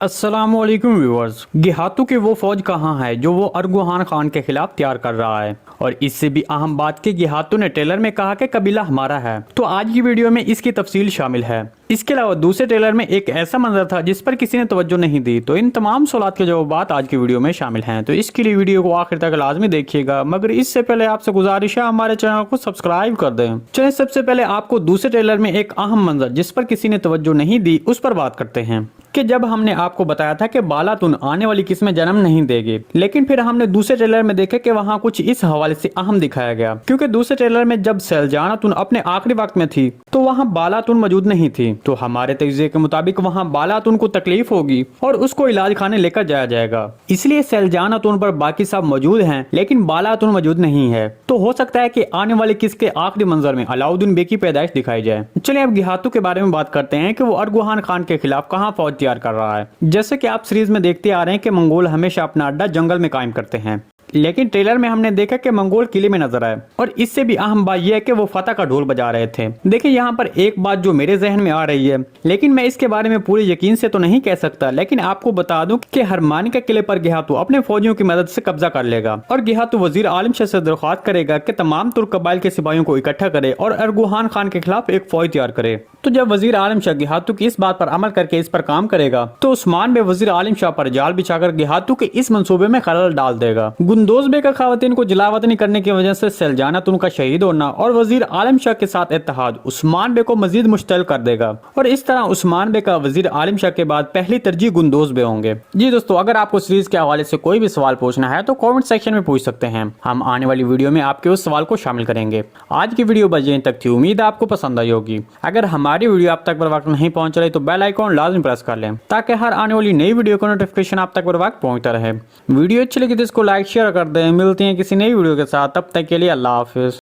अस्सलाम वालेकुम व्यूअर्स। गेहातू की वो फौज कहाँ है जो वो अरगुहान खान के खिलाफ तैयार कर रहा है, और इससे भी अहम बात कि गेहातू ने ट्रेलर में कहा कि कबीला हमारा है। तो आज की वीडियो में इसकी तफसील शामिल है। इसके अलावा दूसरे ट्रेलर में एक ऐसा मंजर था जिस पर किसी ने तवज्जो नहीं दी। तो इन तमाम सवालात के जवाब आज की वीडियो में शामिल हैं, तो इसके लिए वीडियो को आखिर तक लाजमी देखिएगा। मगर इससे पहले आपसे गुजारिश है हमारे चैनल को सब्सक्राइब कर दें। चलिए सबसे पहले आपको दूसरे ट्रेलर में एक अहम मंजर जिस पर किसी ने तवज्जो नहीं दी उस पर बात करते हैं कि जब हमने आपको बताया था कि बालातुन आने वाली किस्में जन्म नहीं देगी, लेकिन फिर हमने दूसरे ट्रेलर में देखा कि वहाँ कुछ इस हवाले से अहम दिखाया गया। क्योंकि दूसरे ट्रेलर में जब सैलजानातुन अपने आखिरी वक्त में थी तो वहाँ बालातुन मौजूद नहीं थी। तो हमारे तजज़िये के मुताबिक वहाँ बालातुन को तकलीफ होगी और उसको इलाज खाने लेकर जाया जाएगा। इसलिए सैलजानातुन पर बाकी सब मौजूद हैं लेकिन बालातुन मौजूद नहीं है। तो हो सकता है कि आने वाले किस के आखिरी मंजर में अलाउद्दीन बे की पैदाइश दिखाई जाए। चलिए अब गेहातू के बारे में बात करते हैं कि वो अरगुहान खान के खिलाफ कहाँ फौज तैयार कर रहा है। जैसे कि आप सीरीज में देखते आ रहे हैं कि मंगोल हमेशा अपना अड्डा जंगल में कायम करते हैं, लेकिन ट्रेलर में हमने देखा कि मंगोल किले में नजर आए। और इससे भी अहम बात यह है कि वो फतह का ढोल बजा रहे थे। देखिए यहाँ पर एक बात जो मेरे जहन में आ रही है, लेकिन मैं इसके बारे में पूरे यकीन से तो नहीं कह सकता, लेकिन आपको बता दूं कि हरमानी के किले पर गेहातू अपने फौजियों की मदद से कब्जा कर लेगा। और गेहातू वजीर आलम शाह से दरख्वास्त करेगा कि तमाम तुर्क कबाइल के सिपाहियों को इकट्ठा करे और अरगुहान खान के खिलाफ एक फौज तैयार करे। तो जब वजीर आलम शाह गेहातू की इस बात पर अमल करके इस पर काम करेगा तो उस्मान बे वजीर आलम शाह पर जाल बिछाकर गेहातू के इस मंसूबे में खलल डाल देगा। गुंदोज बे का खवातीन को जलावतनी करने की वजह से सैलजानातुन का शहीद होना और वजीर आलम शाह के साथ इत्तेहाद उस्मान बे को मजीद मुश्तल कर देगा। और इस तरह उस्मान बे का वजीर आलम शाह के बाद पहली तरजीह गुंदोज बे होंगे। जी दोस्तों, अगर आपको सीरीज के हवाले से कोई भी सवाल पूछना है तो कमेंट सेक्शन में पूछ सकते हैं। हम आने वाली वीडियो में आपके उस सवाल को शामिल करेंगे। आज की वीडियो बस यहीं तक थी, उम्मीद आपको पसंद आई होगी। अगर हमारी वीडियो आप तक बर वक्त नहीं पहुंच रही तो बेल आइकॉन लाजमी प्रेस कर लें ताकि हर आने वाली नई वीडियो का नोटिफिकेशन आप तक बर वक्त पहुंचता रहे। वीडियो अच्छी लगी तो इसको लाइक शेयर कर दें। मिलते हैं किसी नई वीडियो के साथ, तब तक के लिए अल्लाह हाफिज।